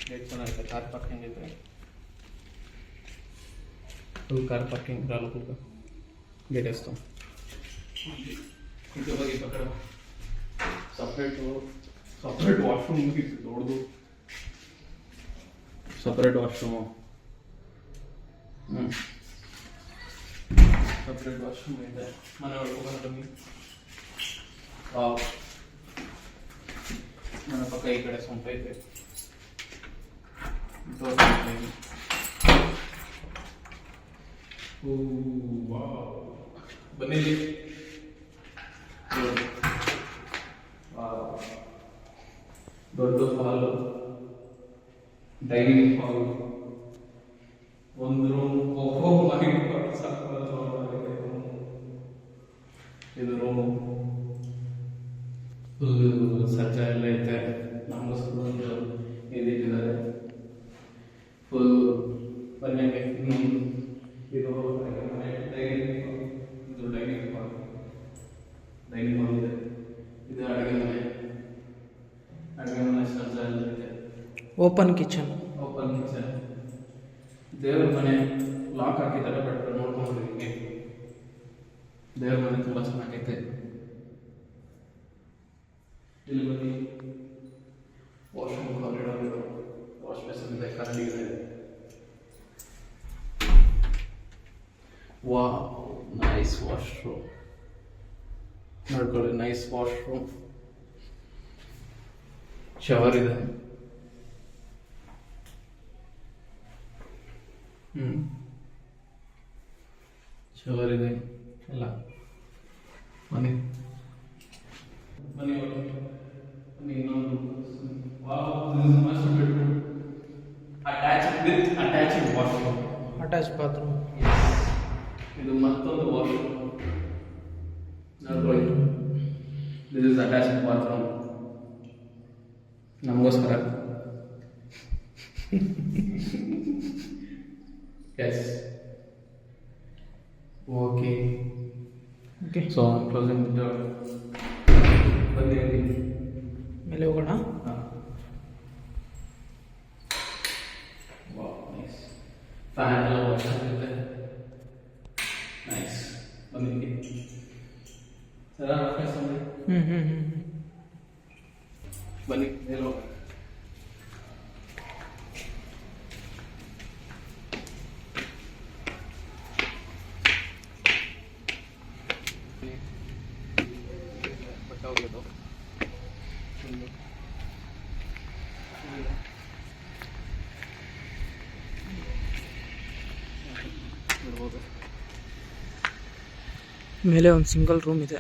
Gate ಚೆನ್ನಾಗಿದೆ, car parking ಇದೆ. Full car parking राहिलं फुल गेट असतो. इथे बघ इकडं ಸಪ್ರೇಟ್ ವಾಶ್ರೂಮ್ ಮುಗಿತು ದೊಡ್ಡದು. ಸಪ್ರೇಟ್ ವಾಶ್ರೂಮು ಸಪ್ರೇಟ್ ವಾಶ್ರೂಮ್ ಇದೆ. ಮನೆ ಒಳಗೆ ಹೋಗೋಣ ಬನ್ನಿ. ಮನೆ ಪಕ್ಕ ಈ ಕಡೆ ಸೊಂಪ ಇದೆ. ಬನ್ನಿ ದೊಡ್ಡ ಹಾಲು, ಡೈನಿಂಗ್ ಹಾಲ್, ಒಂದು ರೂಮ್. ಇದು ರೂಮು ಫುಲ್ ಸಜ್ಜ ಎಲ್ಲ ಐತೆ. ನಮಗೋಸ್ಕರ ಒಂದು ಇದಿಟ್ಟಿದ್ದಾರೆ ಫುಲ್. ಬನ್ನಿ ಇನ್ನೊಂದು ಇದು ಡೈನಿಂಗ್ ಹಾಲ್ ಇದೆ. ಇದು ಅಡುಗೆ ಮನೆ ಸಜ್ಜ ಎಲ್ಲ ಇದೆ. Open kitchen. ದೇವ್ರ ಮನೆ ಲಾಕ್ ಹಾಕಿದ್ದಾರೆ, ಬಟ್ ನೋಡ್ಕೊಂಡ್ರಿ ಹಿಂಗೆ ದೇವ್ರ ಮನೆ ತುಂಬಾ ಚೆನ್ನಾಗೈತೆ. ಇಲ್ಲಿ ಬನ್ನಿ, ವಾಶ್ರೂಮ್ ಕಾರಿಡಾರ್ ಇದೆ, ವಾಶ್ ಬೇಸಿನ್ ಇದೆ, ಕರಡಿ ಇದೆ. ನೈಸ್ ವಾಶ್ರೂಮ್ ನೋಡ್ಕೊಳ್ಳಿ, ನೈಸ್ ವಾಶ್ರೂಮ್. ಶವರ್ ಇದೆ. ಶವರ್ ಇದೆ ಎಲ್ಲ. ಬನ್ನಿ ಇನ್ನೊಂದು ಅಟ್ಯಾಚ್ಡ್ ವಾಶ್ರೂಮ್, ಅಟ್ಯಾಚ್ ಬಾತ್ರೂಮ್. ಇದು ಮತ್ತೊಂದು ವಾಶ್ರೂಮ್ ನೋಡ್ಕೊಳ್ಳಿ. ದಿಸ್ ಇಸ್ ಅಟ್ಯಾಚ್ಡ್ ಬಾತ್ರೂಮ್ ನಮಗೋಸ್ಕರ. Yes okay. So closing the door. ಬನ್ನಿ ಮೇಲೆ ಹೋಗೋಣ. ನೈಸ್ ಫ್ಯಾನ್ ಎಲ್ಲ ಚೆನ್ನಾಗಿದೆ. ನೈಸ್. ಬನ್ನಿ ಸರ ಬನ್ನಿ ಮೇಲೆ ಹೋಗೋಣ. ಮೇಲೆ ಒಂದು ಸಿಂಗಲ್ ರೂಮ್ ಇದೆ.